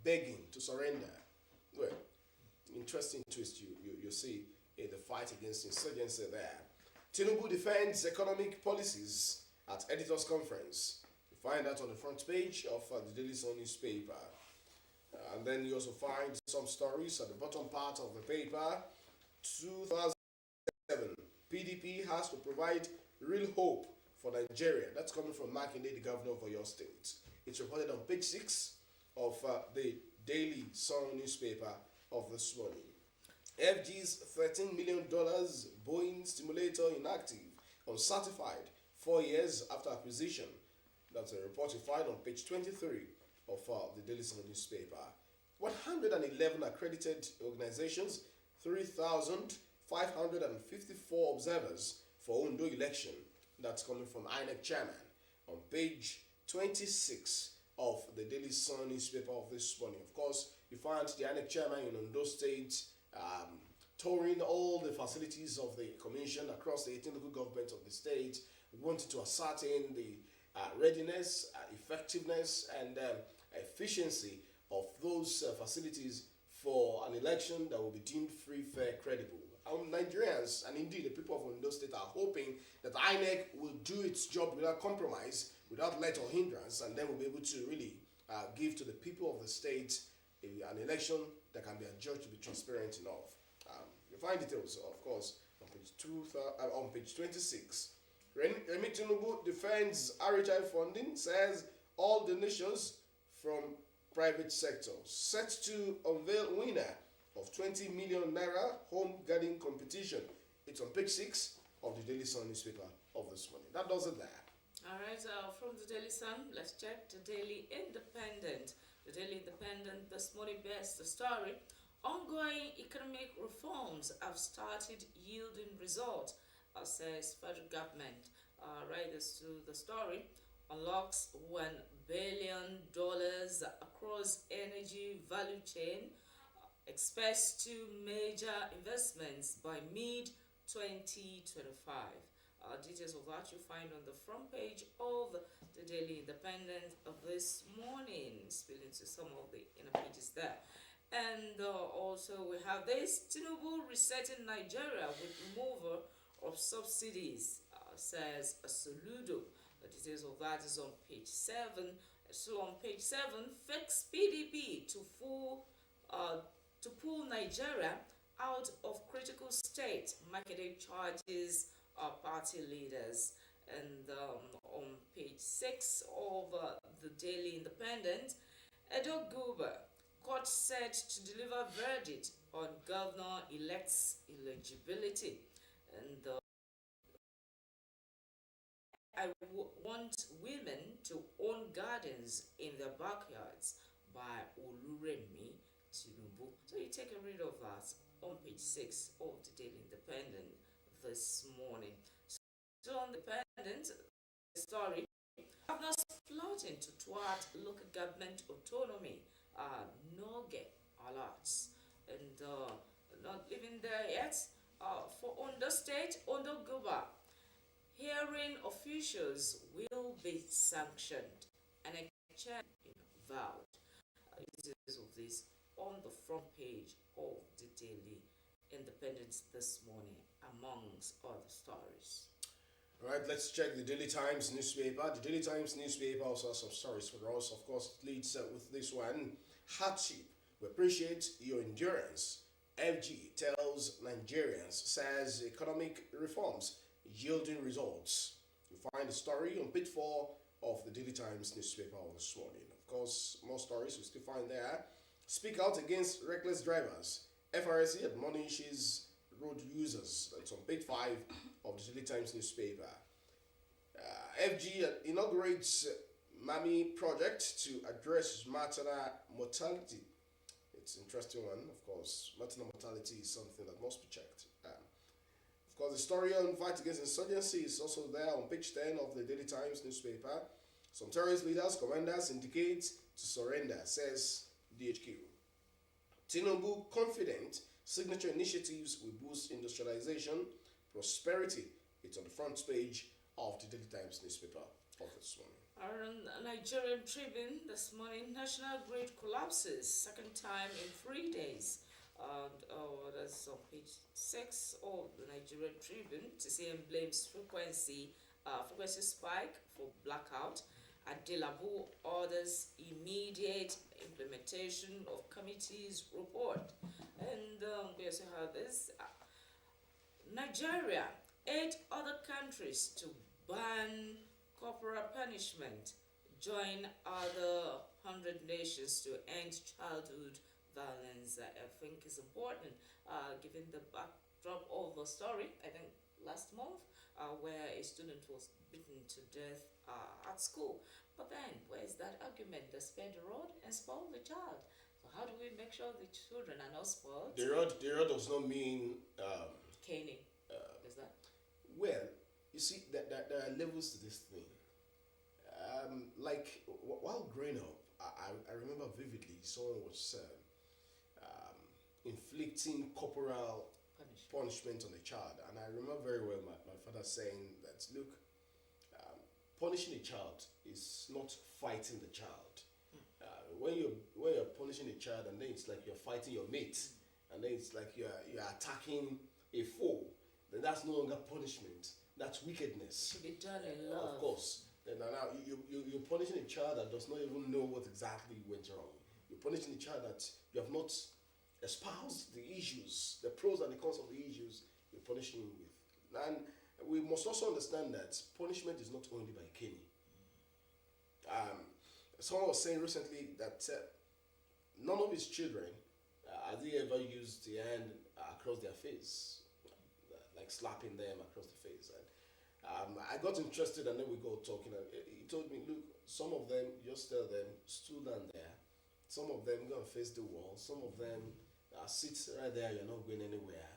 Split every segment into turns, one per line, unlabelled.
begging to surrender. Well, interesting twist you see in the fight against insurgency there. Tinubu defends economic policies at editors' conference. You find that on the front page of the Daily Sun newspaper. And then you also find some stories at the bottom part of the paper. 2007, PDP has to provide real hope for Nigeria. That's coming from Makinde, the governor of Oyo State. It's reported on page 6 of the Daily Sun newspaper of this morning. FG's $13 million Boeing stimulator inactive, uncertified 4 years after acquisition. That's a report you find on page 23 of the Daily Sun newspaper. 111 accredited organizations, 3,554 observers for Ondo election. That's coming from INEC chairman on page 26 of the Daily Sun newspaper of this morning. Of course, you find the INEC chairman in Ondo State touring all the facilities of the commission across the 18 local governments of the state, wanted to ascertain the readiness, effectiveness, and efficiency of those facilities for an election that will be deemed free, fair, credible. Nigerians, and indeed the people of Ondo State, are hoping that INEC will do its job without compromise, without let or hindrance, and then we'll be able to really give to the people of the state an election that can be adjudged to be transparent enough. You find details, of course, on page 26. Remi Tinubu defends RHI funding, says all donations from private sector. Set to unveil winner of 20 million naira home garden competition. It's on page 6 of the Daily Sun newspaper of this morning. That does it there.
All right, from the Daily Sun, let's check the Daily Independent. The Daily Independent this morning bears the story. Ongoing economic reforms have started yielding results, says federal government. Right, this to the story. Unlocks $1 billion across energy value chain. Expects 2 major investments by mid-2025. Details of that you find on the front page of the Daily Independent of this morning. Spill into some of the inner pages there. And also we have this: Tinubu resetting Nigeria with removal of subsidies, says Soludo. The details of that is on page 7. So on page 7, fix PDP to pull Nigeria out of critical state. Marketing charges party leaders. And on page 6 of the Daily Independent, Edo Guba, court set to deliver verdict on governor-elect's eligibility. And I want women to own gardens in their backyards by Oluremi Tinubu. So you take a read of that on page 6 of the Daily Independent this morning. So on the Independent, the story, governors plotting to thwart local government autonomy, Noge alerts. And not living there yet, for Ondo State, Ondo Guba, hearing officials will be sanctioned, and a chair vowed. Details of this on the front page of the Daily Independent this morning, amongst other stories.
All right, let's check the Daily Times newspaper. The Daily Times newspaper also has some stories for us. Of course, it leads with this one: hardship. We appreciate your endurance. FG tells Nigerians, says economic reforms yielding results. You find the story on page 4 of the Daily Times newspaper this morning. Of course, more stories we still find there. Speak out against reckless drivers. FRC admonishes road users. That's on page 5 of the Daily Times newspaper. FG inaugurates MAMI project to address maternal mortality. It's an interesting one, of course. Maternal mortality is something that must be checked. Of course, the story on fight against insurgency is also there on page 10 of the Daily Times newspaper. Some terrorist leaders, commanders indicate to surrender, says DHQ. Tinubu confident signature initiatives will boost industrialization, prosperity. It's on the front page of the Daily Times newspaper of this morning.
Our Nigerian Tribune this morning, national grid collapses, second time in 3 days. And that's on page 6 of the Nigerian Tribune. TCM blames frequency spike for blackout. Adelabu orders immediate implementation of committee's report. And we also have this Nigeria, 8 other countries to ban corporal punishment. Join other 100 nations to end childhood violence. I think is important, given the backdrop of the story. I think last month, where a student was beaten to death at school. But then, where is that argument? They spare the rod and spoil the child. So how do we make sure the children are not spoiled?
The rod does not mean
Caning. Is that?
well. You see, that there are levels to this thing. While growing up, I remember vividly someone was inflicting corporal punishment on a child, and I remember very well my father saying that, look, punishing a child is not fighting the child. When you're punishing a child, and then it's like you're fighting your mate, and then it's like you're attacking a foe, then that's no longer punishment. That's wickedness.
To be done in love.
Of course. Then now you're punishing a child that does not even know what exactly went wrong. You're punishing a child that you have not espoused the issues, the pros and the cons of the issues you're punishing him with. And we must also understand that punishment is not only by caning. Someone was saying recently that none of his children has he ever used the hand across their face, like slapping them across the face. And I got interested, and then we got talking. And he told me, look, some of them, just tell them, stood down there. Some of them go and face the wall. Some of them sit right there. You're not going anywhere.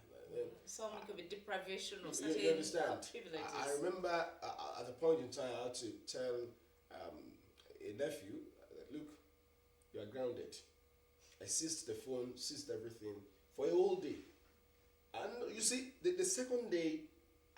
Some could be deprivation of
You
certain
understand?
privileges.
I remember at a point in time, I had to tell a nephew, look, you are grounded. I seized the phone, seized everything for a whole day. And you see, the second day,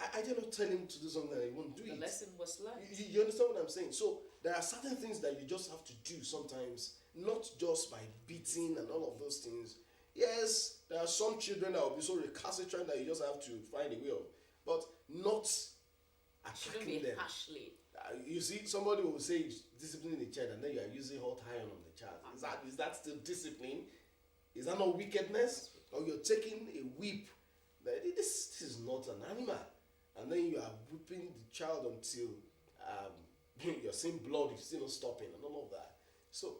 I did not tell him to do something that he won't do
The
it.
lesson was learned.
You understand what I'm saying? So there are certain things that you just have to do sometimes, not just by beating and all of those things. Yes, there are some children that will be so recalcitrant that you just have to find a way of, but not
Shouldn't
attacking
be
them.
harshly.
You see, somebody will say disciplining the child, and then you are using hot iron on the child. Is that still discipline? Is that not wickedness? Or you're taking a whip? This is not an animal, and then you are whipping the child until you're seeing blood, it's still not stopping, and all of that. So,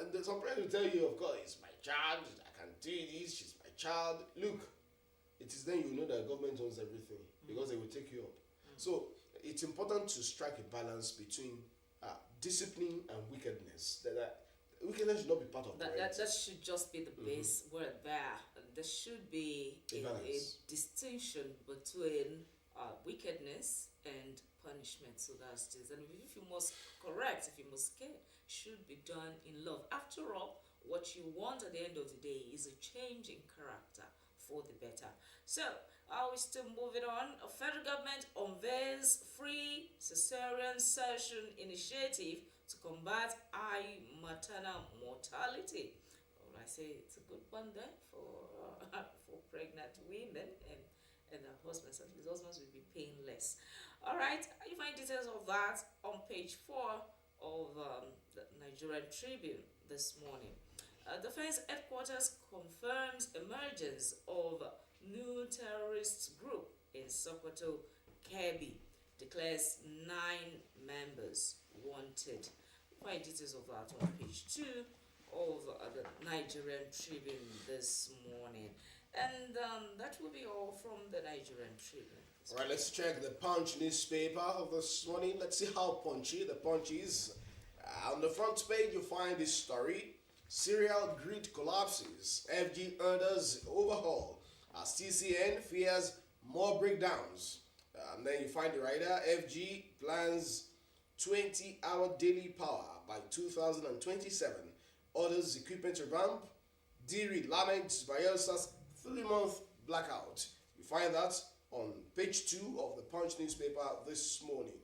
and then some parents will tell you, of course, it's my child, I can do this, she's my child. Look, it is then you know that government owns everything, because they will take you up. So, it's important to strike a balance between discipline and wickedness. That wickedness should not be part of
That should just be the base word there. There should be a distinction between wickedness and punishment. So that's this. And if you must correct, if you must care, should be done in love. After all, what you want at the end of the day is a change in character for the better. So, we still moving on. A federal government unveils free cesarean section initiative to combat high maternal mortality. Well, I say it's a good one there for pregnant women and their husbands. At least husbands will be paying less. All right, you find details of that on page 4 of the Nigerian Tribune this morning. Defense headquarters confirms emergence of new terrorist group in Sokoto. Kebbi declares 9 members wanted. Find details of that on page 2 of the Nigerian Tribune this morning. And that will be all from the Nigerian Tribune.
All right, let's check the Punch newspaper of this morning. Let's see how punchy the Punch is. On the front page, you find this story. Serial grid collapses. FG orders overhaul as TCN fears more breakdowns. And then you find the writer. FG plans 20-hour daily power by 2027. Orders equipment revamp. DRI laments Bayelsa's 3-month blackout. You find that on page 2 of the Punch newspaper this morning.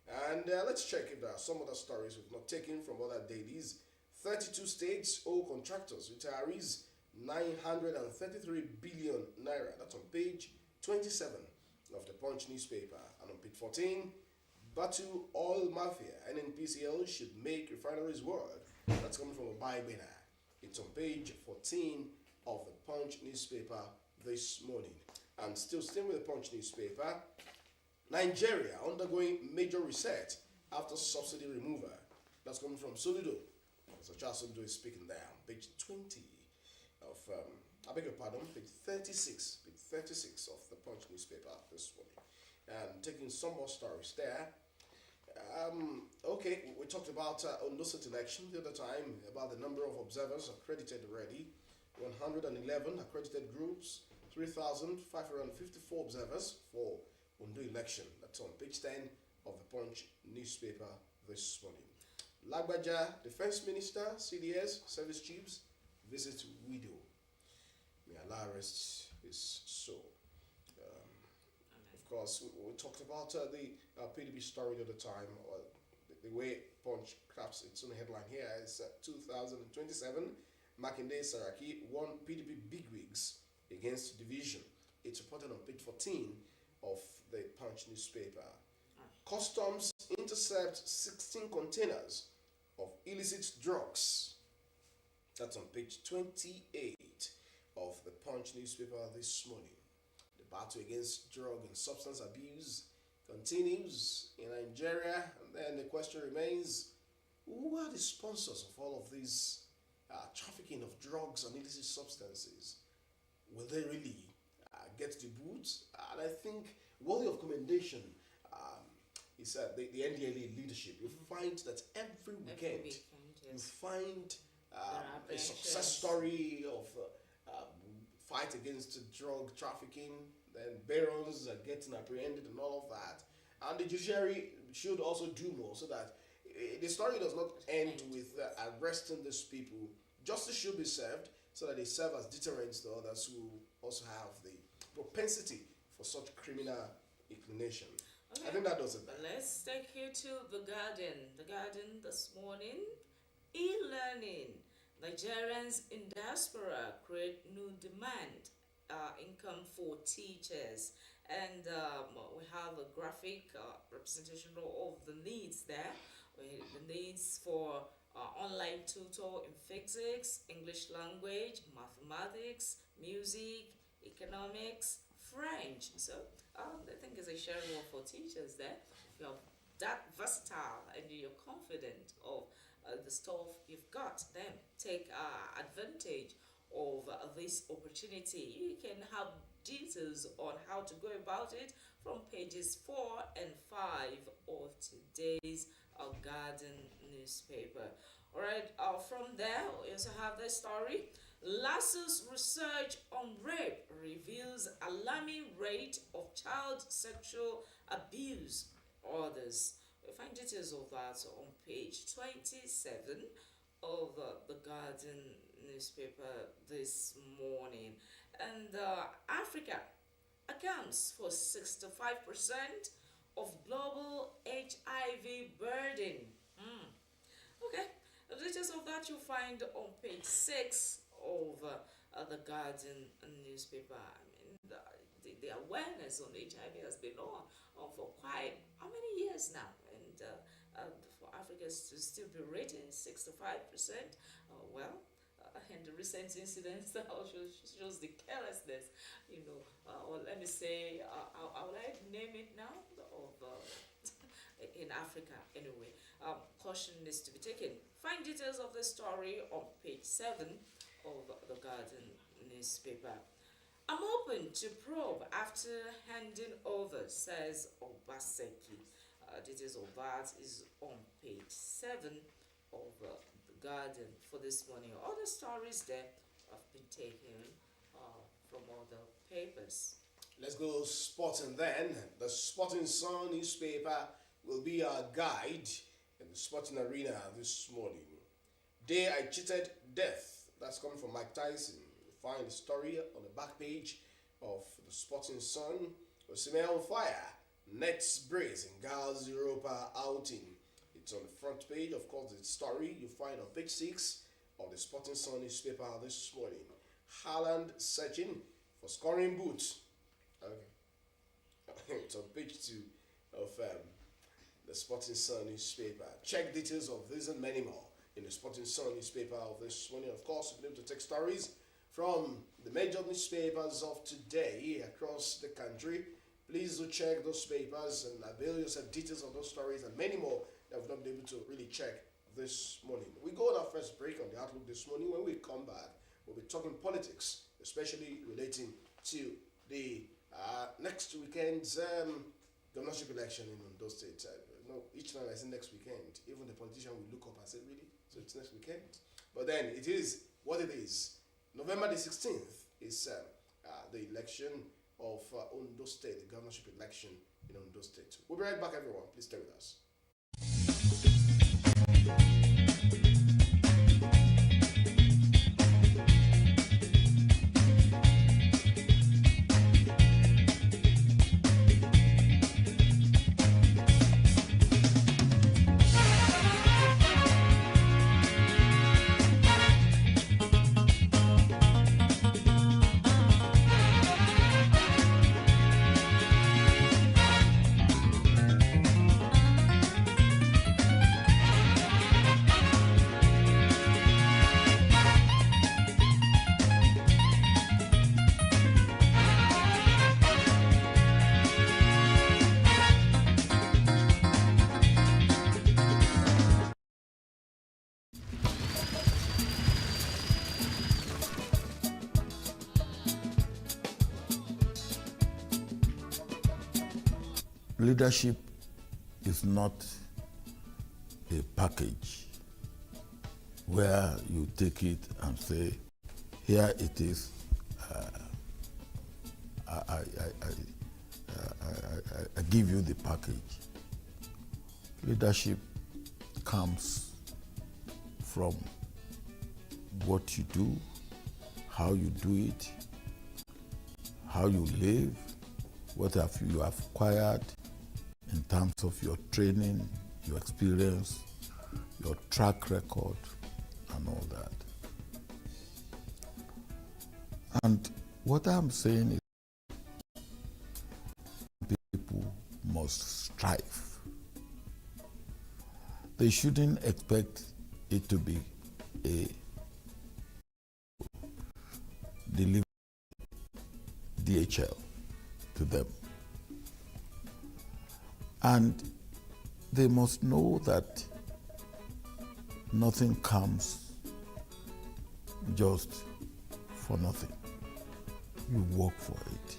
And let's check if there are some other stories we've not taken from other dailies. 32 states owe contractors, retirees 933 billion naira. That's on page 27 of the Punch newspaper. And on page 14, Batu Oil Mafia, NNPCL should make refineries work. That's coming from a Bibena. It's on page 14 of the Punch newspaper this morning. And still staying with the Punch newspaper, Nigeria undergoing major reset after subsidy removal. That's coming from Soludo. So Charles Soludo is speaking there on page 20 of, I beg your pardon, page 36 of the Punch newspaper this morning. And taking some more stories there. Okay, we talked about Ondo State election the other time, about the number of observers accredited already. 111 accredited groups, 3,554 observers for Ondo election. That's on page 10 of the Punch newspaper this morning. Lagbaja, Defense Minister, CDS, service chiefs, visit widow. May Allah rest his soul. Of course, we talked about the PDP story the other time, or the way Punch crafts its own headline here is 2027, Makinde Saraki won PDP bigwigs against division. It's reported on page 14 of the Punch newspaper. Customs intercept 16 containers of illicit drugs. That's on page 28 of the Punch newspaper this morning. The battle against drug and substance abuse continues in Nigeria, and then the question remains, who are the sponsors of all of these trafficking of drugs and illicit substances? Will they really get the boot? And I think worthy of commendation is the NDLA leadership. You find that every weekend
yes.
you find a success story of fight against drug trafficking, then barons are getting apprehended and all of that. And the judiciary should also do more so that the story does not end with arresting these people. Justice should be served so that they serve as deterrents to others who also have the propensity for such criminal inclination.
Okay.
I think that does it.
Let's take you to the Guardian. The Guardian this morning. E-learning. Nigerians in diaspora create new demand income for teachers. And we have a graphic representation of the needs there. The needs for online tutor in physics, English language, mathematics, music, economics, French. So I think it's a sharing role for teachers there. If you're that versatile and you're confident of the stuff you've got, then take advantage of this opportunity. You can have details on how to go about it from pages 4 and 5 of today's Garden newspaper. Alright, from there we also have the story. LASU's research on rape reveals alarming rate of child sexual abuse orders. We find details of that on page 27 of the Guardian newspaper this morning. And Africa accounts for 65% of global HIV burden. Okay, the details of that you'll find on page 6 of the Guardian newspaper. I mean, the awareness on HIV has been on for quite how many years now, and for Africa to still be rating 65%, and the recent incidents shows the carelessness, or let me say, I would like to name it now, of in Africa anyway. Caution is to be taken. Find details of the story on page 7 of the Guardian newspaper. I'm open to probe after handing over, says Obaseki. Details of that is on page 7 of the Guardian for this morning. Other stories there have been taken from other papers.
Let's go sporting then. The Sporting Sun newspaper will be our guide in the sporting arena this morning. Day I cheated death. That's coming from Mike Tyson. You'll find the story on the back page of the Sporting Sun. Osimhen on fire Nets brace in Gals Europa outing. It's on the front page. Of course, the story you find on page 6 of the Sporting Sun newspaper this morning. Haaland searching for scoring boots. Okay. It's on page 2 of the Sporting Sun newspaper. Check details of this and many more in the Sporting Sun newspaper of this morning. Of course, you'll be able to take stories from the major newspapers of today across the country. Please do check those papers and avail yourself details of those stories and many more that we've not been able to really check this morning. We go on our first break on the outlook this morning. When we come back, we'll be talking politics, especially relating to the next weekend's governorship election in Ondo State. Each time I say next weekend, even the politician will look up and say, really? So it's next weekend? But then it is what it is. November the 16th is the election of Ondo State, the governorship election in Ondo State. We'll be right back, everyone. Please stay with us.
Leadership is not a package where you take it and say, here it is, I give you the package. Leadership comes from what you do, how you do it, how you live, what have you acquired in terms of your training, your experience, your track record, and all that. And what I'm saying is people must strive. They shouldn't expect it to be a delivery DHL to them. And they must know that nothing comes just for nothing. You work for it.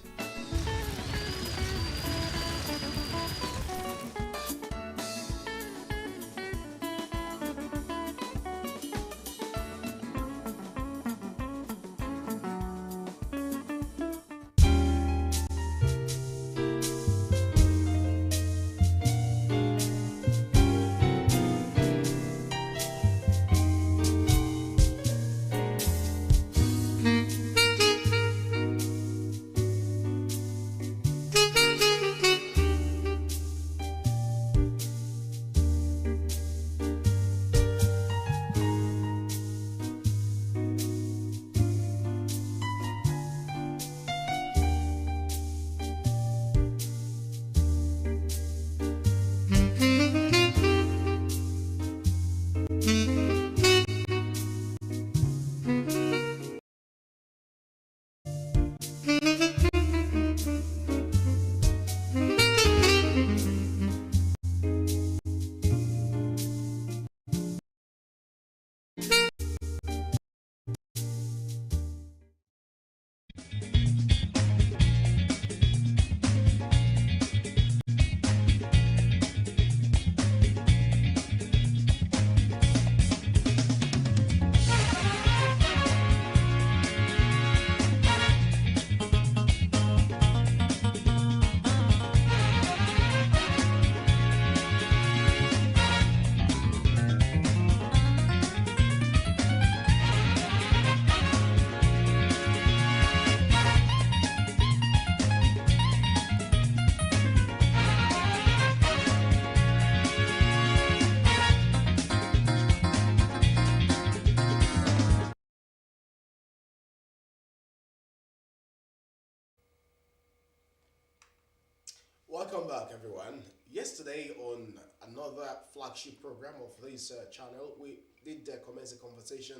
Welcome back, everyone. Yesterday, on another flagship program of this channel, we did commence a conversation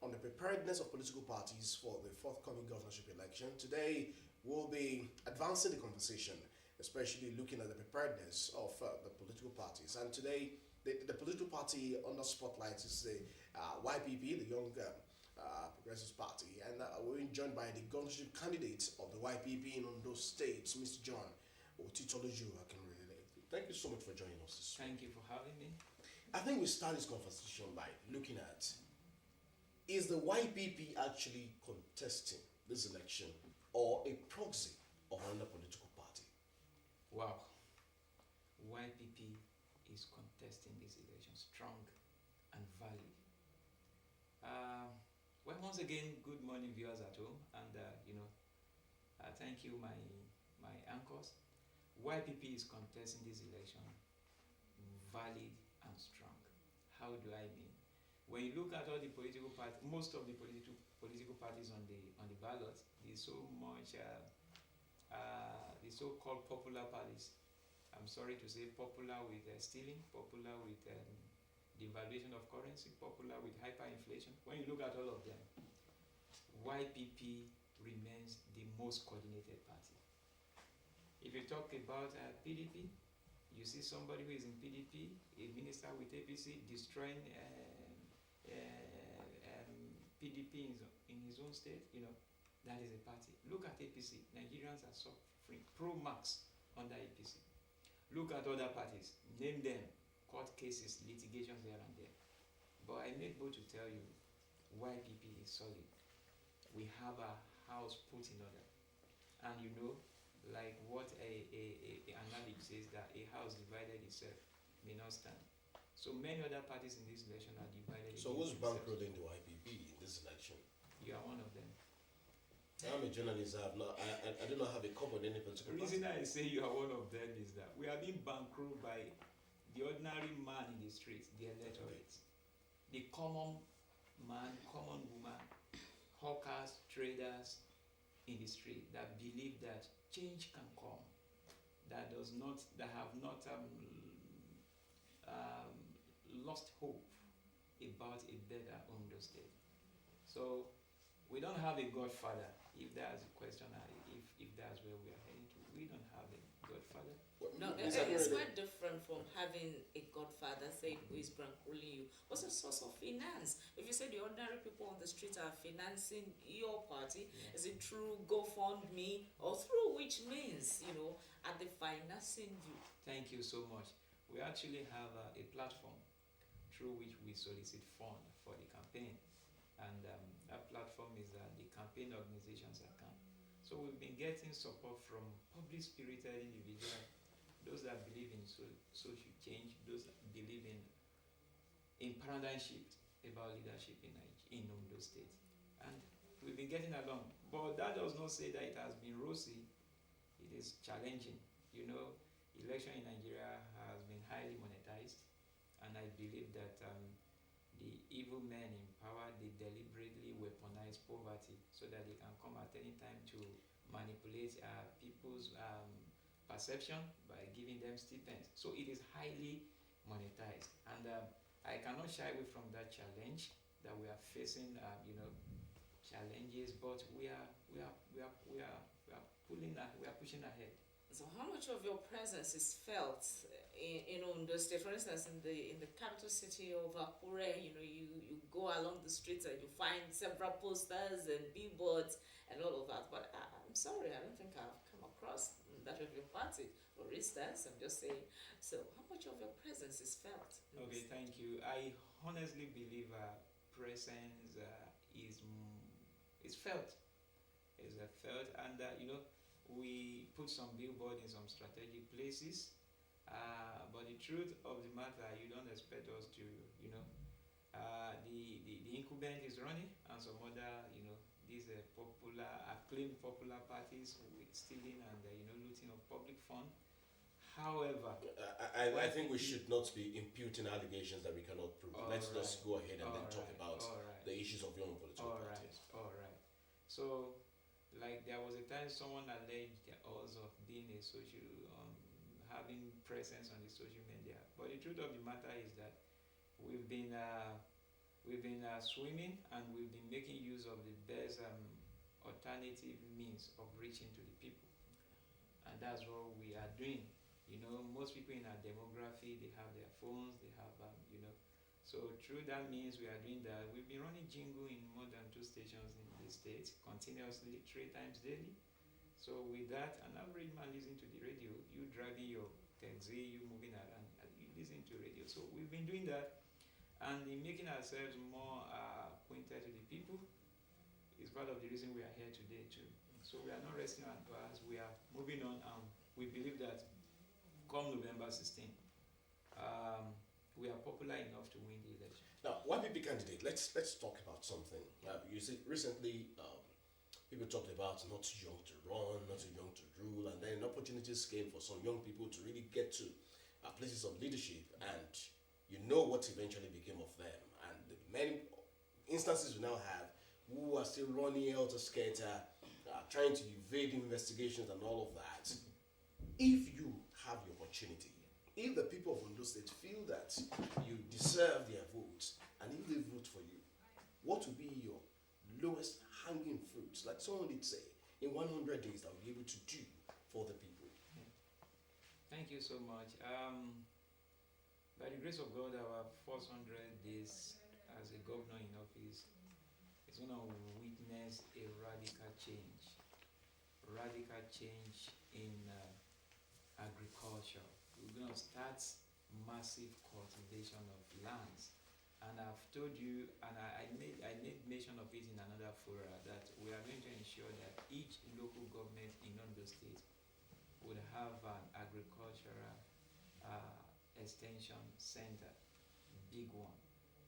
on the preparedness of political parties for the forthcoming governorship election. Today, we'll be advancing the conversation, especially looking at the preparedness of the political parties. And today, the political party under spotlight is the YPP, the Young Progressive Party, and we're being joined by the governorship candidate of the YPP in Ondo State, Mr. John Otitoloju. I can relate. Thank you so much for joining us this morning.
Thank you for having me.
I think we start this conversation by looking at, is the YPP actually contesting this election or a proxy of another political party?
Wow. YPP is contesting this election strong and valid. Well, once again, good morning, viewers at home, and thank you, my anchors. YPP is contesting this election valid and strong. How do I mean? When you look at all the political parties, most of the political parties on the ballot, the so-called popular parties. I'm sorry to say popular with stealing, popular with devaluation of currency, popular with hyperinflation. When you look at all of them, YPP remains the most coordinated party. If you talk about PDP, you see somebody who is in PDP, a minister with APC, destroying PDP in his own state, that is a party. Look at APC. Nigerians are suffering pro-Marx under APC. Look at other parties. Name them. Court cases, litigations here and there. But I made bold to tell you, YPP is solid. We have a house put in order. And like what a analogy says, that a house divided itself may not stand. So many other parties in this election are divided.
So who's bankrolling the YPP in this election?
You are one of them.
I'm a journalist. I do not have a cover in any political
The
party.
reason I say you are one of them is that we are being bankrolled by the ordinary man in the street, the electorate, the common man, common woman, hawkers, traders in the street that believe that change can come, that have not lost hope about a better Ondo State. So we don't have a godfather, if that's the question, if that's where we are heading to. We don't have a godfather.
No, it's quite different from having a godfather saying who is bankrolling you. What's the source of finance? If you say the ordinary people on the street are financing your party, is it through GoFundMe or through which means, are they financing you?
Thank you so much. We actually have a platform through which we solicit funds for the campaign. And that platform is the campaign organizations account. So we've been getting support from public-spirited individuals, those that believe in social change, those that believe in paradigm shift about leadership in Ondo State. And we've been getting along. But that does not say that it has been rosy. It is challenging. Election in Nigeria has been highly monetized, and I believe that the evil men in power, they deliberately weaponize poverty so that they can come at any time to manipulate people's perception by giving them stipends. So it is highly monetized, and I cannot shy away from that challenge that we are facing. Challenges, but we are pushing ahead.
So how much of your presence is felt in Ondo State? For instance, in the capital city of Akure, you go along the streets and you find several posters and billboards and all of that. But I'm sorry, I don't think I've come across that of your party. For instance, I'm just saying. So how much of your presence is felt?
Okay, thank you. I honestly believe presence is felt. Is felt, and we put some billboard in some strategic places, but the truth of the matter, you don't expect us to, the incumbent is running, and some other, these acclaimed popular parties with stealing and looting of public fund. However,
I think we should not be imputing allegations that we cannot prove. Let's just go ahead and then talk about the issues of your own political parties.
All right. So, like there was a time someone alleged us of being a social having presence on the social media. But the truth of the matter is that we've been swimming, and we've been making use of the best alternative means of reaching to the people, and that's what we are doing. Most people in our demography, they have their phones, they have so through that means we are doing that. We've been running jingle in more than 2 stations in the state continuously 3 times daily. So with that, an average man listening to the radio, you driving your taxi, you moving around, and you listen to radio. So we've been doing that, and in making ourselves more acquainted to the people is part of the reason we are here today too. So we are not resting on us, we are moving on, and we believe that come November 16th, we are popular enough to win the election.
Now, YPP candidate, let's talk about something. You see, recently, people talked about not too young to run, not too young to rule, and then opportunities came for some young people to really get to places of leadership, and you know what eventually became of them. And the many instances we now have who are still running helter-skelter, trying to evade investigations and all of that. If you have the opportunity, if the people of Ondo State feel that you deserve their votes, and if they vote for you, what will be your lowest hanging fruits, like someone did say, in 100 days that will be able to do for the people?
Thank you so much. By the grace of God, our first 100 days as a governor in office is going to witness a radical change in agriculture. We're going to start massive cultivation of lands, and I've told you, and I made mention of it in another forum, that we are going to ensure that each local government in Ondo State would have an agricultural extension center, big one,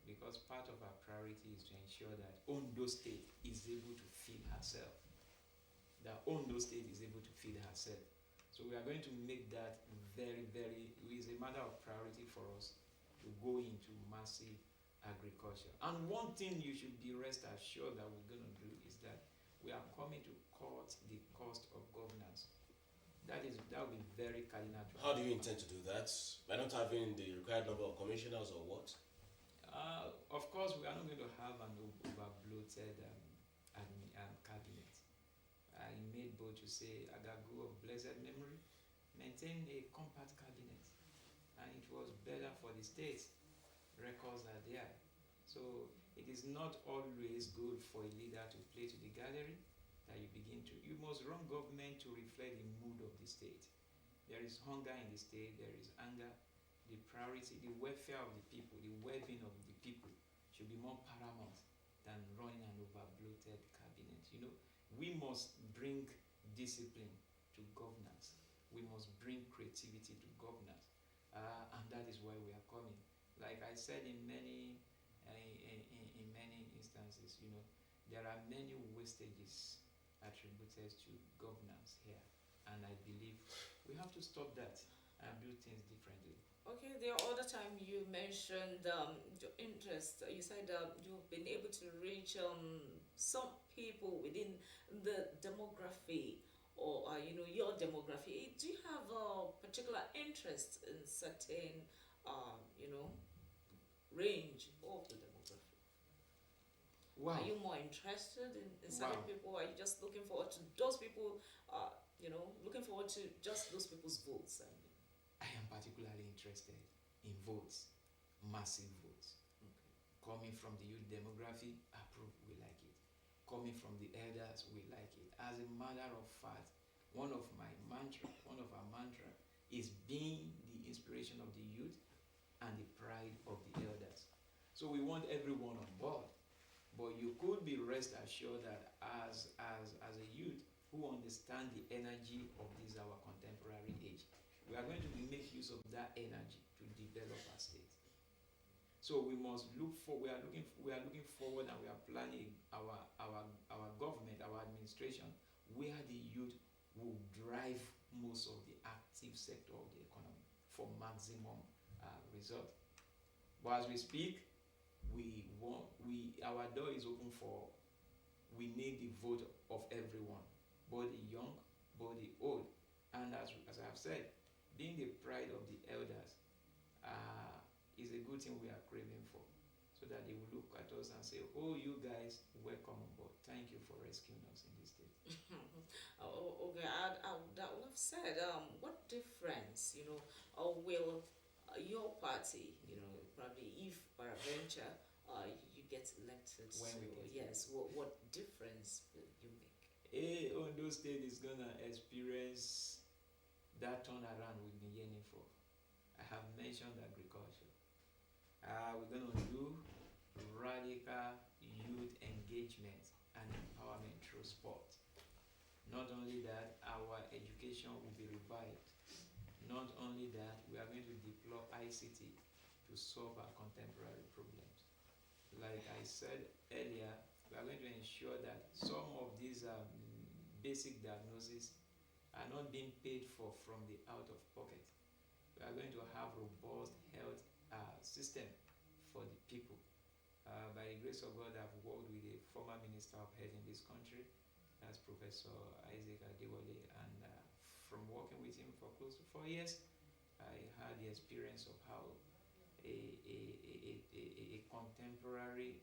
because part of our priority is to ensure that Ondo State is able to feed herself. So we are going to make that very, very, it is a matter of priority for us to go into massive agriculture. And one thing you should be rest assured that we're going to do is that we are coming to cut the cost of governance. That will be very cardinal.
How do you intend to do that? By not having the required number of commissioners, or what?
Of course, we are not going to have an over-bloated cabinet. I made bold to say, Agagu of blessed memory, maintain a compact cabinet, and it was better for the state. Records are there. So it is not always good for a leader to play to the gallery, that you must run government to reflect the mood of the state. There is hunger in the state, there is anger. The priority, the welfare of the people, the well-being of the people should be more paramount than running an over-bloated cabinet. We must bring discipline to governance. We must bring creativity to governance, and that is where we are coming. Like I said in many instances, there are many wastages attributed to governance here, and I believe we have to stop that and do things differently.
Okay, the other time you mentioned your interest. You said you've been able to reach some people within the demography, or your demography. Do you have a particular interest in certain range of the demography?
Wow.
Are you more interested in certain people? Are you just looking forward to those people? Looking forward to just those people's votes.
I am particularly interested in votes, massive votes.
Okay.
Coming from the youth demography, approve, we like it. Coming from the elders, we like it. As a matter of fact, one of our mantra is being the inspiration of the youth and the pride of the elders. So we want everyone on board. But you could be rest assured that as a youth who understand the energy of this our contemporary age, we are going to make use of that energy to develop our state. So we must we are looking forward, and we are planning our government, our administration, where the youth will drive most of the active sector of the economy for maximum result. But as we speak, our door is open for, we need the vote of everyone, both the young, both the old. And as I have said, being the pride of the elders is a good thing we are craving for, so that they will look at us and say, oh, you guys, welcome on board. Thank you for rescuing us in this state.
Okay, that would have said, what difference, will your party, probably if peradventure you get elected,
When we get
yes, what difference will you make?
Ondo State is gonna experience that turnaround we've been yearning for. I have mentioned agriculture. We're gonna do radical youth engagement and empowerment through sport. Not only that, our education will be revived. Not only that, we are going to deploy ICT to solve our contemporary problems. Like I said earlier, we are going to ensure that some of these basic diagnoses are not being paid for from the out of pocket. We are going to have robust health system for the people. By the grace of God, I've worked with a former Minister of Health in this country, that's Professor Isaac Adewale, and from working with him for close to 4 years, I had the experience of how a contemporary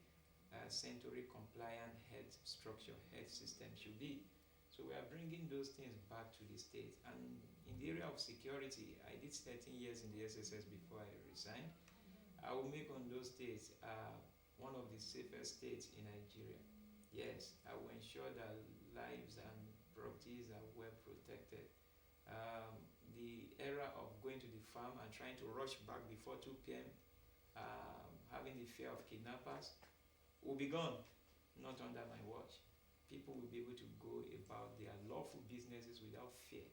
century compliant health structure, health system should be. So we are bringing those things back to the state. And in the area of security, I did 13 years in the SSS before I resigned. I will make Ondo State one of the safest states in Nigeria. Yes, I will ensure that lives and properties are well protected. The era of going to the farm and trying to rush back before 2 p.m., having the fear of kidnappers, will be gone, not under my watch. People will be able to go about their lawful businesses without fear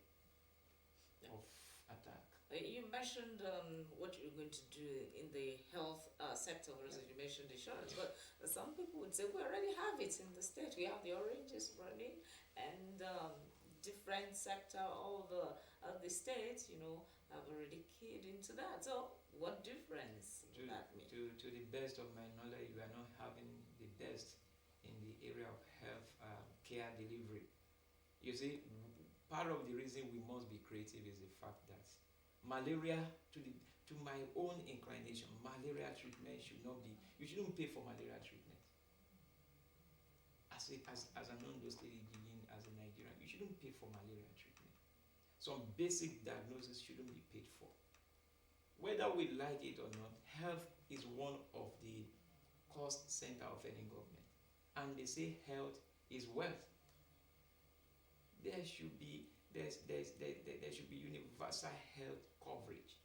of attack.
You mentioned what you're going to do in the health sector, whereas you mentioned insurance, but some people would say we already have it in the state. We have the oranges running, and different sector, all the states, have already keyed into that. So what difference would that mean?
To the best of my knowledge, we are not having the best in the area of health care delivery. You see, part of the reason we must be creative is the fact that malaria, to my own inclination, malaria treatment should not be, you shouldn't pay for malaria treatment. As an Ondo State being as a Nigerian, you shouldn't pay for malaria treatment. Some basic diagnosis shouldn't be paid for. Whether we like it or not, health is one of the cost center of any government. And they say health is wealth. There should be universal health coverage.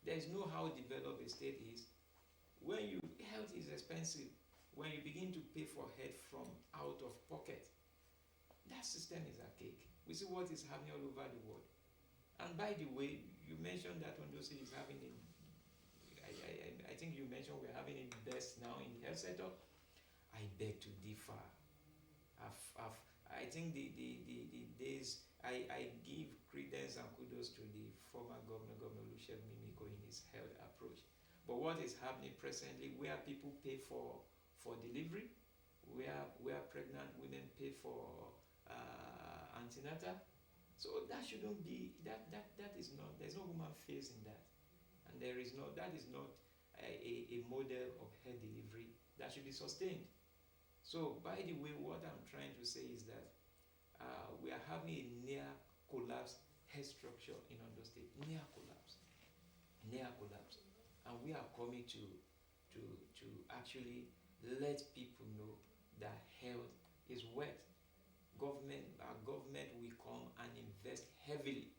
There is no how developed a state is. Health is expensive. When you begin to pay for health from out of pocket, that system is archaic. We see what is happening all over the world. And by the way, you mentioned that Ondo State is having it. I think you mentioned we're having it best now in the health sector. I beg to differ. I think the days, I give credence and kudos to the former Governor Olusegun Mimiko in his health approach. But what is happening presently, where people pay for delivery, where pregnant women pay for antenatal, so that shouldn't be, that is not, there's no human face in that. And that is not a model of health delivery that should be sustained. So, by the way, what I'm trying to say is that we are having a near collapse health structure in Ondo State. Near collapse. And we are coming to actually let people know that health is wealth. Our government will come and invest heavily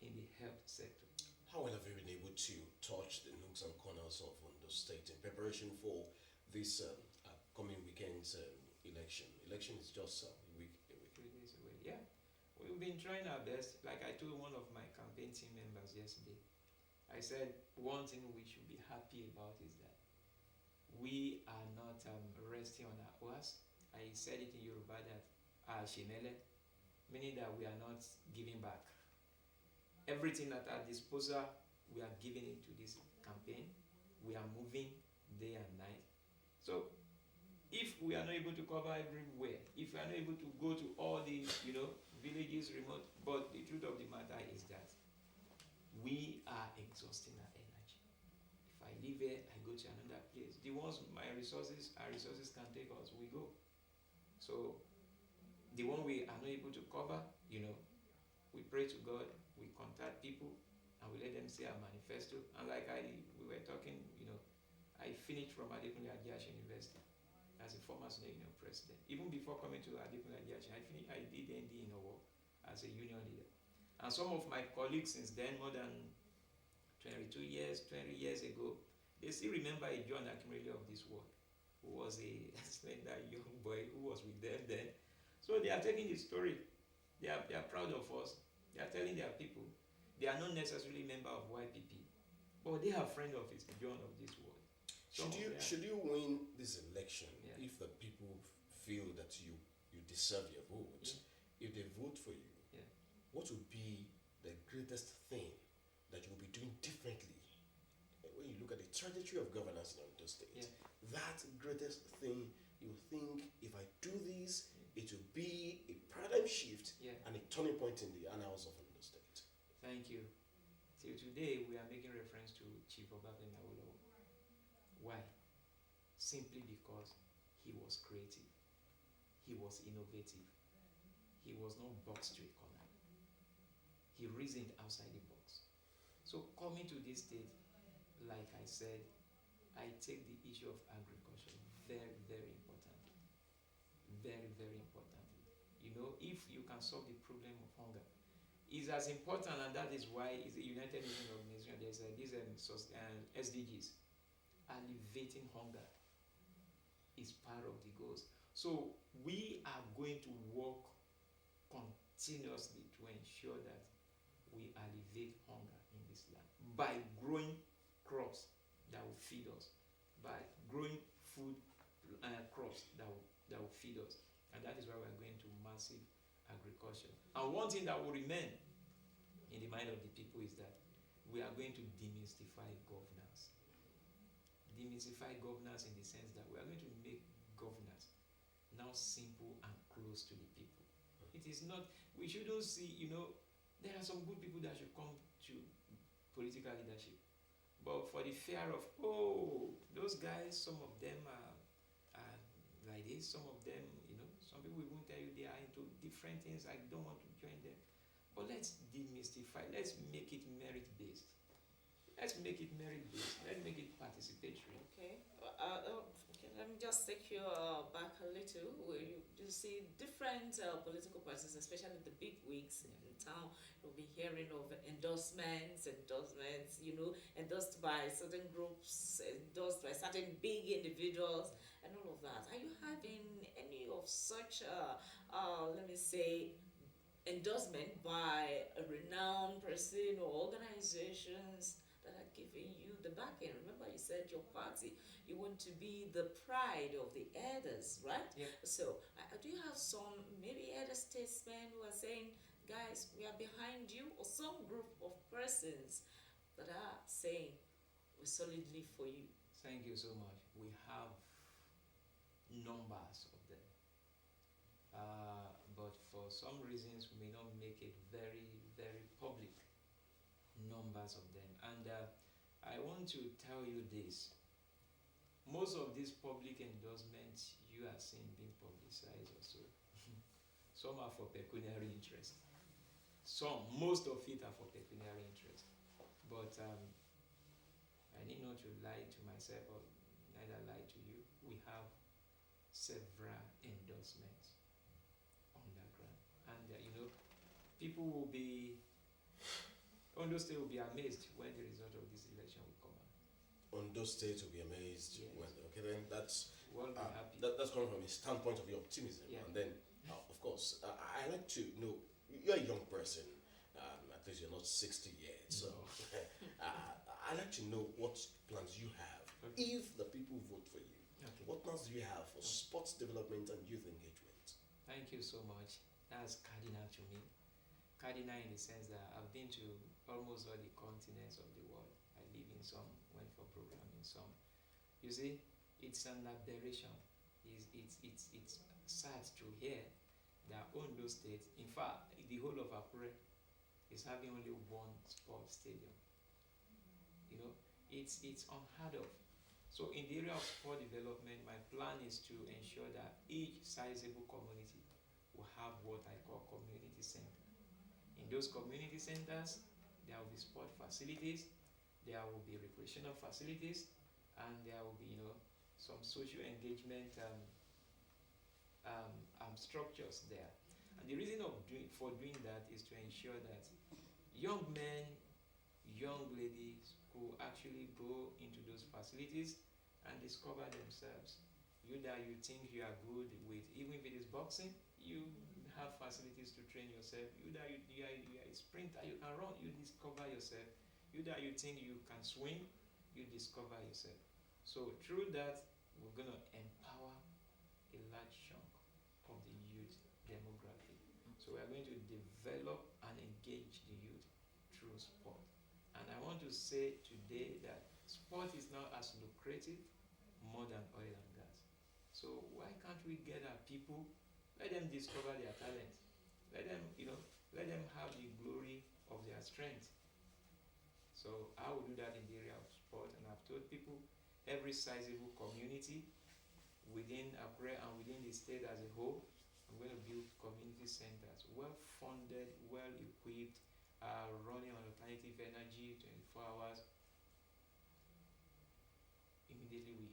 in the health sector.
How well have you been able to touch the nooks and corners of Ondo State in preparation for this coming weekend's election? Election is just a week.
3 days away. Yeah, we've been trying our best. Like I told one of my campaign team members yesterday, I said one thing we should be happy about is that we are not resting on our oars. I said it in Yoruba that Shinele, meaning that we are not giving back. Everything at our disposal, we are giving it to this campaign. We are moving day and night. So if we are not able to cover everywhere, if we are not able to go to all the, villages, remote, but the truth of the matter is that we are exhausting our energy. If I leave here, I go to another place. The ones our resources can take us, we go. So the one we are not able to cover, we pray to God, we contact people, and we let them see our manifesto. And like we were talking, I finished from Adekunle Ajayi University as a former Student Union president. Even before coming to Adekunle Ajayi, I did ND in Owo as a union leader. And some of my colleagues since then, more than 20 years ago, they still remember a John Akinrele of this world, who was a slender young boy who was with them then. So they are taking the story. They are proud of us. They are telling their people. They are not necessarily member of YPP, but they are friend of his John of this world.
Should you win this election,
Yeah.
if the people feel that you deserve your vote, if they vote for you,
Yeah.
what would be the greatest thing that you will be doing differently when you look at the trajectory of governance in Ondo State?
Yeah.
That greatest thing you think, if I do this, it will be a paradigm shift
Yeah.
and a turning point in the annals of Ondo State.
Thank you. Till today, we are making reference to Chief Obafemi Awolowo. Why? Simply because he was creative. He was innovative. He was not boxed to a corner. He reasoned outside the box. So coming to this state, like I said, I take the issue of agriculture very, very importantly. Very, very importantly. If you can solve the problem of hunger, is as important, and that is why it's a United Nations organization. There's these SDGs. Alleviating hunger is part of the goals. So we are going to work continuously to ensure that we alleviate hunger in this land by growing crops that will feed us, by growing food crops that will feed us. And that is why we're going to massive agriculture. And one thing that will remain in the mind of the people is that we are going to demystify governance. Demystify governance in the sense that we are going to make governance now simple and close to the people. It is not, we shouldn't see, there are some good people that should come to political leadership. But for the fear of, those guys, some of them are like this, some of them, some people won't tell you they are into different things, I don't want to join them. But let's demystify, let's make it merit-based. Let's make it merit-based, let's make it participatory.
Okay. Let me just take you back a little. Where you see different political parties, especially the big wigs in town. You'll be hearing of endorsements, endorsed by certain groups, endorsed by certain big individuals, and all of that. Are you having any of such, let me say, endorsement by a renowned person or organizations that are giving you the backing? Remember, you said your party, you want to be the pride of the elders, right?
Yep.
So, do you have some maybe elder statesmen who are saying, guys, we are behind you, or some group of persons that are saying, we're solidly for you?
Thank you so much. We have numbers of them. But for some reasons, we may not make it very, very public. Numbers of them. And I want to tell you this. Most of these public endorsements you are seeing being publicized also, some are for pecuniary interest. Most of it are for pecuniary interest. But I need not to lie to myself or neither lie to you. We have several endorsements on the ground. And people will be, Ondo State will be amazed when the result of this election will come out.
Ondo State will be amazed
Yes.
when. Okay, then that's
We'll be happy.
that's coming from a standpoint of your optimism.
Yeah.
And then, of course, I like to know, you're a young person. At least you're not 60 yet. So I like to know what plans you have if the people vote for you.
Okay.
What plans do you have for sports development and youth engagement?
Thank you so much. That's cardinal to me. Cardinal in the sense that I've been to almost all the continents of the world. I live in some, went for program in some. You see, it's an aberration. It's it's sad to hear that Ondo State, in fact, the whole of Akure is having only one sports stadium. You know, it's unheard of. So in the area of sport development, my plan is to ensure that each sizable community will have what I call community center. In those community centers, there will be sport facilities, there will be recreational facilities, and there will be, some social engagement structures there. And the reason for doing that is to ensure that young men, young ladies who actually go into those facilities and discover themselves. You that you think you are good with, even if it is boxing, you have facilities to train yourself. You that you are a sprinter, you can run, you discover yourself. You that you think you can swim, you discover yourself. So through that, we're going to empower a large chunk of the youth demographic. So we are going to develop and engage the youth through sport. And I want to say today that sport is now as lucrative more than oil and gas. So why can't we get our people, let them discover their talent, let them, let them have the glory of their strength. So I will do that in the area of sport, and I've told people every sizable community within Akure and within the state as a whole, I'm going to build community centers, well-funded, well-equipped, running on alternative energy 24 hours. Immediately we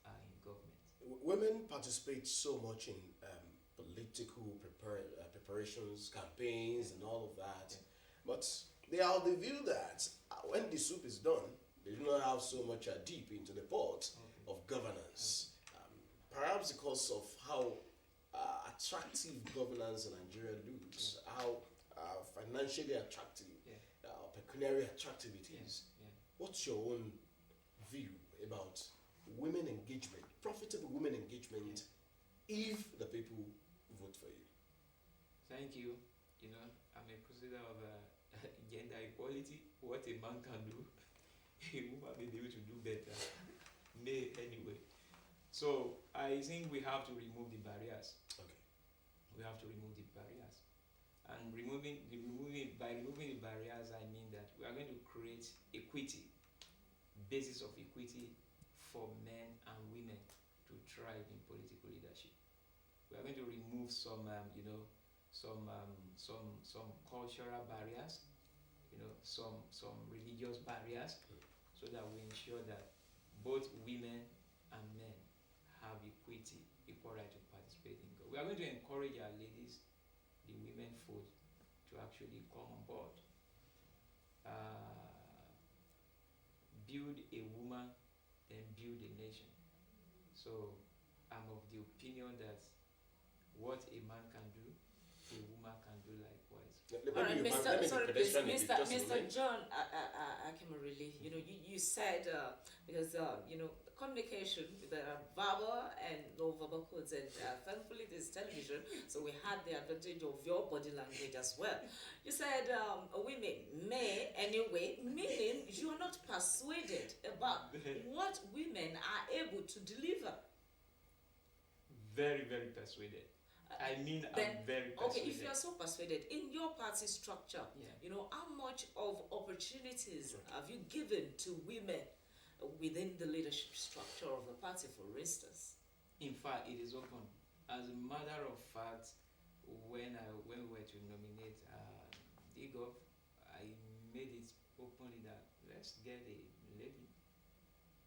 are in government.
Women participate so much in political preparations, campaigns, and all of that.
Yeah.
But they are of the view that when the soup is done, they do not have so much deep into the pot of governance. Perhaps because of how attractive governance in Nigeria looks, how financially attractive, pecuniary attractive it is. What's your own view about women engagement, profitable women engagement, if the people vote for you?
Thank you. I'm a crusader of gender equality. What a man can do, a woman may be able to do better. Anyway. So I think we have to remove the barriers.
Okay.
We have to remove the barriers. And by removing the barriers, I mean that we are going to create equity, basis of equity for men and women to thrive in political leadership. We are going to remove some cultural barriers, some religious barriers, so that we ensure that both women and men have equal right to participate in government. We are going to encourage our ladies, the women folk, to actually come on board. Build a woman, then build a nation. So I'm of the opinion that what a man can do, a woman can do likewise.
All right, Mr. John Akimorili, you said because communication, there are verbal and non-verbal codes, and thankfully there's television, so we had the advantage of your body language as well. You said women may anyway, meaning you're not persuaded about what women are able to deliver.
Very, very persuaded. I'm very persuaded.
Okay, if you're so persuaded, in your party structure, how much of opportunities have you given to women within the leadership structure of the party, for instance?
In fact, it is open. As a matter of fact, when we were to nominate Digov, I made it openly that let's get a lady.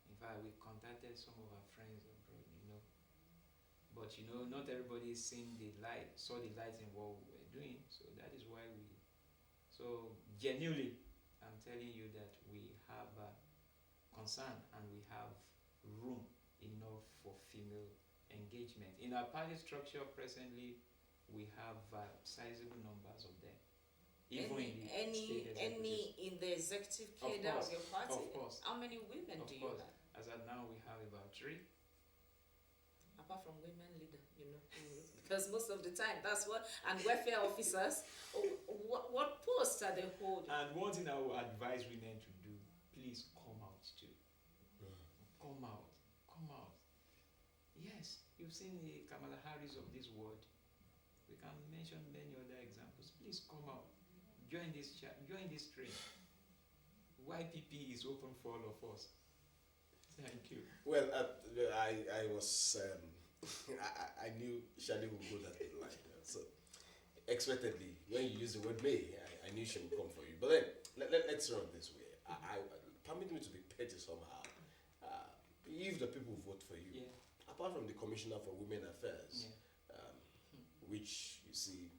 In fact, we contacted some of our friends abroad, But not everybody saw the light in what we were doing. So that is why so genuinely, I'm telling you that we have concern and we have room enough for female engagement. In our party structure presently, we have sizable numbers of them. Even
in the executive cadre of your party?
Of course.
How many women do you have?
As of now, we have about 3.
Apart from women leader, because most of the time that's what, and welfare officers, what posts are they holding?
And one thing I will advise women to do, please come out too. Come out. Yes. You've seen the Kamala Harris of this world. We can mention many other examples. Please come out, join this join this train. YPP is open for all of us. Thank you.
Well, I was I knew Shadi would go that line. So expectedly, when you use the word may, I knew she would come for you. But then let's run this way. Permit me to be petty somehow. If the people vote for you,
Yeah.
apart from the Commissioner for Women Affairs,
Yeah.
which you see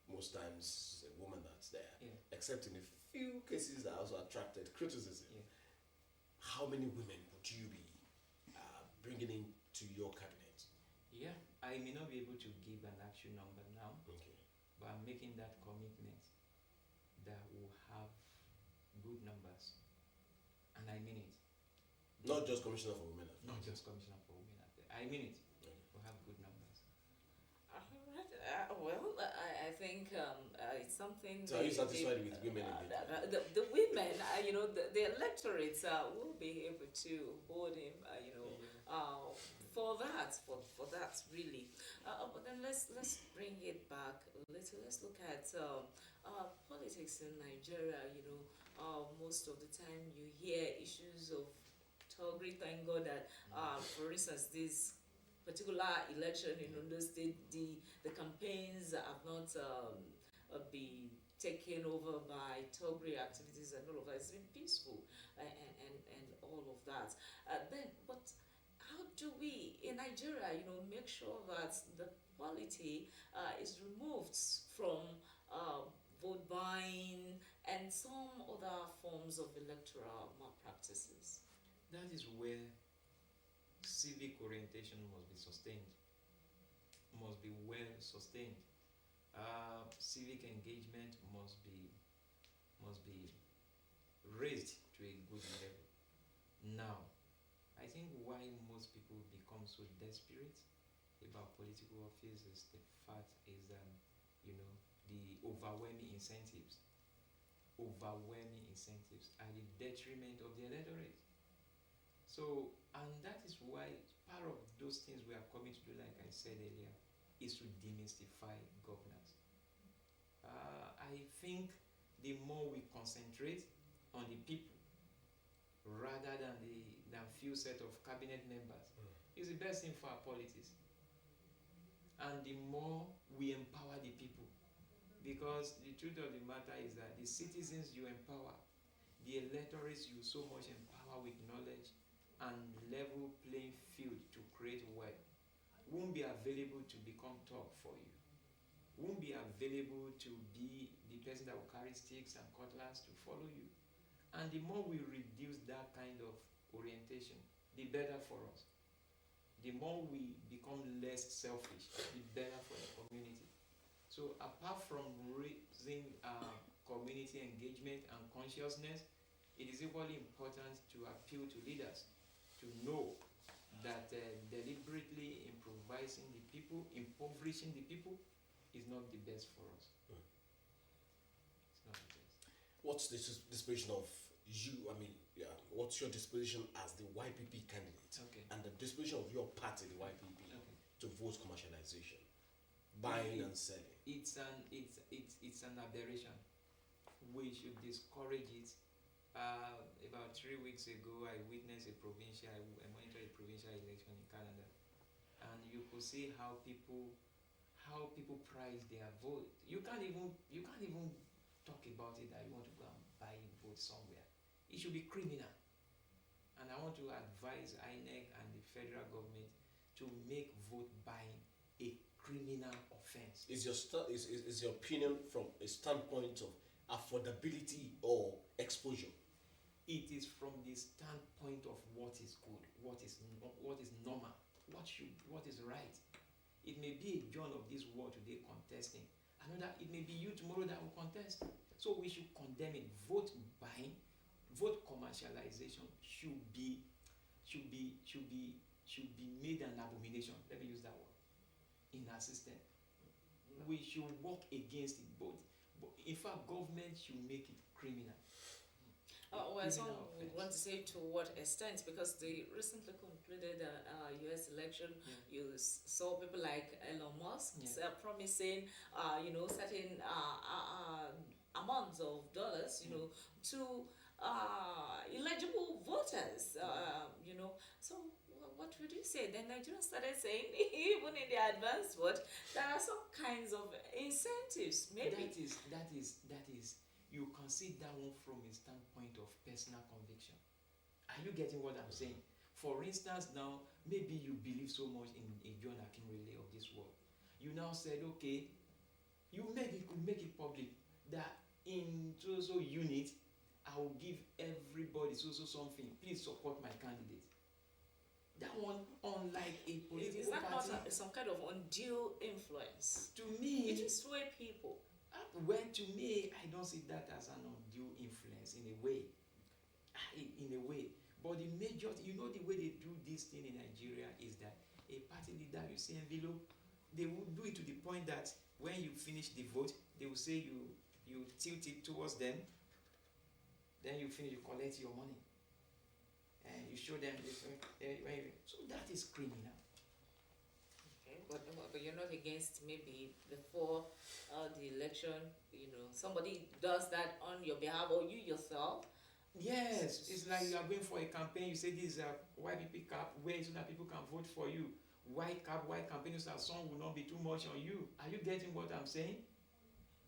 most times is a woman that's there,
Yeah.
except in a few cases that also attracted criticism.
Yeah.
How many women would you be bringing into your cabinet?
Yeah. I may not be able to give an actual number now,
Okay.
but I'm making that commitment that we'll have good numbers. And I mean it.
Not just Commissioner for Women Affairs.
Not just Commissioner for Women Affairs. I mean it.
Okay.
We'll have good numbers.
Well, I think it's something.
So are you satisfied with women engagement?
The women, the electorate will be able to hold him, for that really. But then let's bring it back a little. Let's look at politics in Nigeria. Most of the time you hear issues of Togri. Thank God that, for instance, this particular election in Ondo State, the campaigns have not been taken over by Togri activities and all of that. It's been peaceful and all of that. But how do we in Nigeria, make sure that the quality is removed from vote buying and some other forms of electoral malpractices?
That is where civic orientation must be sustained, must be well sustained. Civic engagement must be raised to a good level. Now, I think why most people become so desperate about political office is the fact is the overwhelming incentives at the detriment of the electorate. So, and that is why part of those things we are coming to do, like I said earlier, is to demystify governance. I think the more we concentrate on the people rather than few set of cabinet members is the best thing for our politics. And the more we empower the people, because the truth of the matter is that the citizens you empower, the electorates you so much empower with knowledge and level playing field to create wealth, won't be available to become talk for you, won't be available to be the person that will carry sticks and cutlass to follow you. And the more we reduce that kind of orientation, the better for us. The more we become less selfish, the better for the community. So apart from raising community engagement and consciousness, it is equally important to appeal to leaders to know that deliberately improvising the people, impoverishing the people, is not the best for us. It's not the best.
What's the disposition of you? What's your disposition as the YPP candidate?
Okay.
And the disposition of your party, the YPP,
Okay.
to vote commercialization, buying and selling?
It's an aberration. We should discourage it. About 3 weeks ago, I witnessed I monitored a provincial election in Canada, and you could see how people price their vote. You can't even talk about it that you want to go and buy a vote somewhere. It should be criminal. And I want to advise INEC and the federal government to make vote buying a criminal offense.
Is your opinion from a standpoint of affordability or exposure?
It is from the standpoint of what is good, what is normal, what is right. It may be a John of this world today contesting. Another, it may be you tomorrow that will contest. So we should condemn it. Vote buying, vote commercialization should be made an abomination. Let me use that word in our system. We should work against it, but in fact, government should make it criminal.
Well, some
criminal
would
offense.
want to say to what extent, because the recently concluded U.S. election,
Yeah.
you saw people like Elon Musk
Yeah.
promising, certain amounts of dollars,
Yeah.
to eligible voters, So what would you say? Then Nigeria started saying, even in the advanced world, there are some kinds of incentives, maybe.
That is, you consider that one from a standpoint of personal conviction. Are you getting what I'm saying? For instance, now maybe you believe so much in a John Akinrele of this world. You now said, okay, you could make it public that in so unit, I will give everybody so something. Please support my candidate. That one, unlike a political
Is that
party,
not some kind of undue influence?
to me,
It will sway people.
when to me, I don't see that as an undue influence in a way. In a way. But the major, the way they do this thing in Nigeria is that a party leader, you see envelope, they will do it to the point that when you finish the vote, they will say you tilt it towards them, then you finish, you collect your money, and you show them this. So that is criminal.
Okay, but you're not against maybe before the election, somebody does that on your behalf, or you yourself.
Yes, it's like you are going for a campaign. You say this is a YPP cap, where so that people can vote for you. White cap, white campaign, so that some will not be too much on you. Are you getting what I'm saying?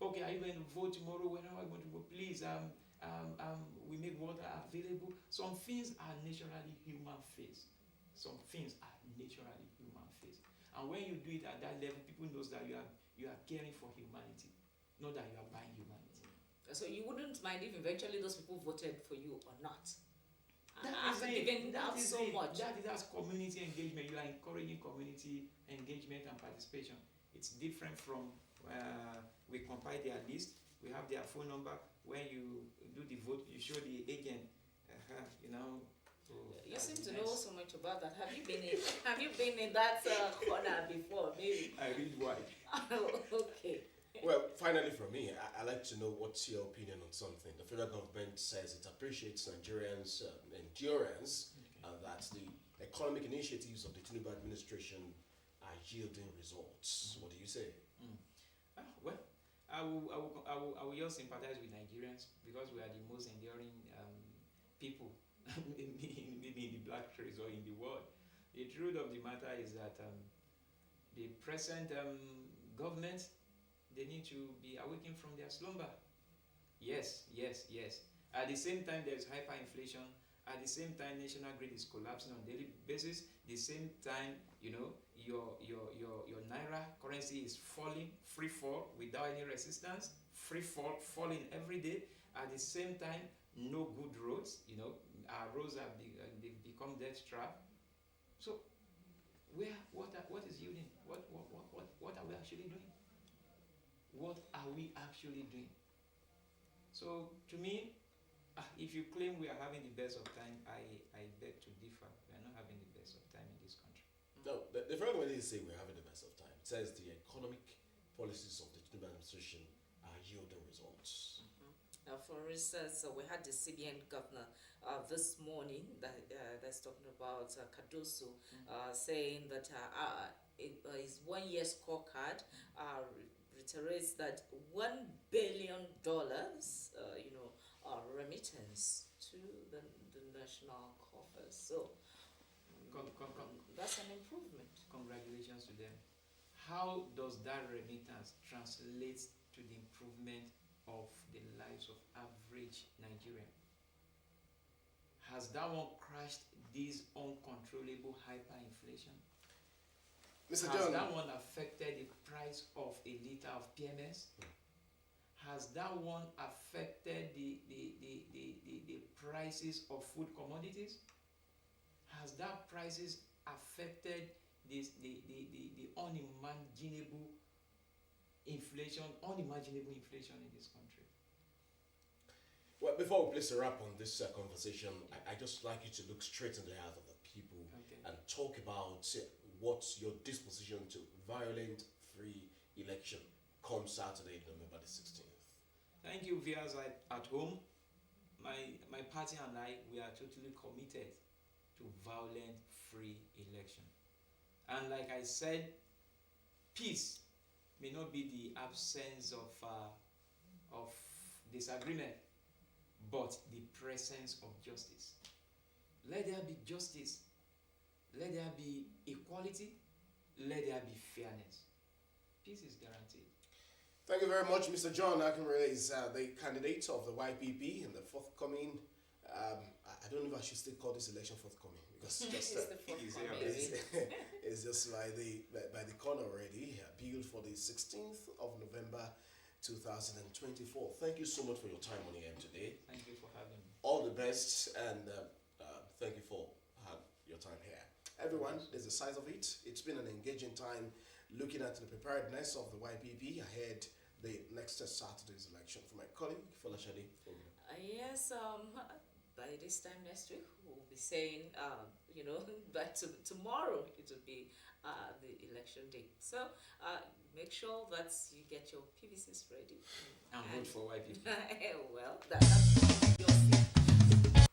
Okay, are you going to vote tomorrow? When are you going to vote? Please, we make water available. Some things are naturally human face. Some things are naturally human face. And when you do it at that level, people knows that you are caring for humanity, not that you are buying humanity.
So you wouldn't mind if eventually those people voted for you or not?
That
After
is
giving
it. That
out
is
so
it.
much.
That's community engagement. You are encouraging community engagement and participation. It's different from we compile their list. We have their phone number. When you do the vote, you show the agent.
You seem to know so much about that. Have you been in that corner before? Maybe.
I read why.
Okay.
Well, finally from me, I like to know what's your opinion on something. The federal government says it appreciates Nigerians' endurance and that the economic initiatives of the Tinubu administration are yielding results. What do you say?
Well, I will just sympathize with Nigerians because we are the most enduring people, maybe in the black race or in the world. The truth of the matter is that the present government, they need to be awakened from their slumber. Yes. At the same time, there is hyperinflation. At the same time, national grid is collapsing on a daily basis. The same time, your naira currency is falling, free fall without any resistance, free fall, falling every day. At the same time, no good roads. Our roads have they've become death trap. So, what is yielding? What are we actually doing? What are we actually doing? So to me, if you claim we are having the best of time, I beg to differ. We are not having the best of time in this country.
No, the federal government is saying we're having the best of time. It says the economic policies of the Tinubu administration are yielding results.
For instance, we had the CBN governor this morning that's talking about Cardoso, saying that his 1 year scorecard reiterates that $1 billion, remittance to the national coffers. So that's an improvement.
Congratulations to them. How does that remittance translate to the improvement of the lives of average Nigerian? Has that one crashed this uncontrollable hyperinflation? Has that one affected the price of a liter of PMS? Has that one affected the prices of food commodities? Has that prices affected the unimaginable inflation in this country?
Well, before we place a wrap on this conversation, I just like you to look straight in the eyes of the people and talk about what's your disposition to violent, free election come Saturday, November the 16th.
Thank you, viewers at home. my party and I, we are totally committed to violent free election. And like I said, peace may not be the absence of disagreement, but the presence of justice. Let there be justice. Let there be equality. Let there be fairness. Peace is guaranteed.
Thank you very much, Mr. John Akinrele is the candidate of the YPP in the forthcoming. I don't know if I should still call this election forthcoming because just
It's the forthcoming.
it's just by the corner already. Billed for the 16th of November 2024. Thank you so much for your time on the end today.
Thank you for having me.
All the best, and thank you for your time here. Everyone, there's the size of it. It's been an engaging time looking at the preparedness of the YPP ahead the next Saturday's election. For my colleague, Folashade.
Yes, by this time next week, we'll be saying, but tomorrow it will be the election day. So make sure that you get your PVCs ready.
And vote for YPP.
Well, that's your seat.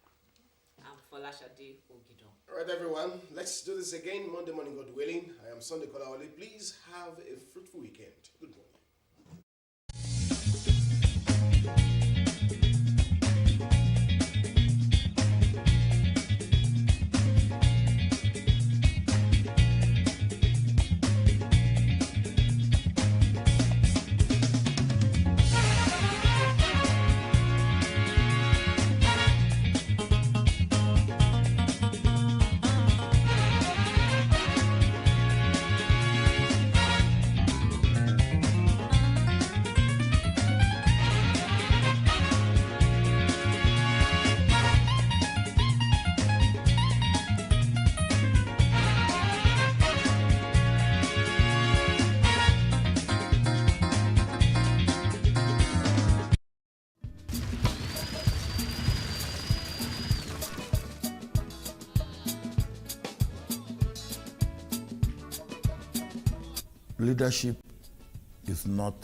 I'm Folashade Ogidon.
All right, everyone, let's do this again Monday morning, God willing. I am Sunday Kolawole. Please have a fruitful weekend. Good morning.
Leadership is not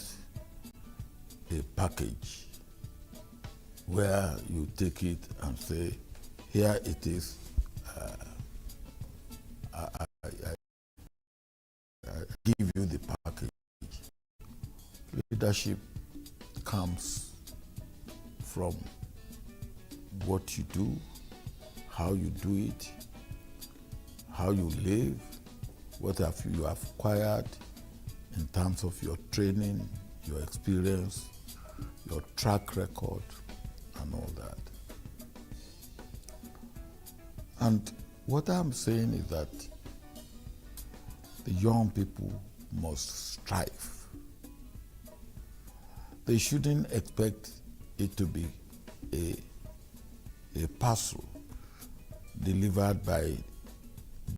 a package where you take it and say, here it is, I give you the package. Leadership comes from what you do, how you do it, how you live, what have you acquired in terms of your training, your experience, your track record, and all that. And what I'm saying is that the young people must strive. They shouldn't expect it to be a parcel delivered by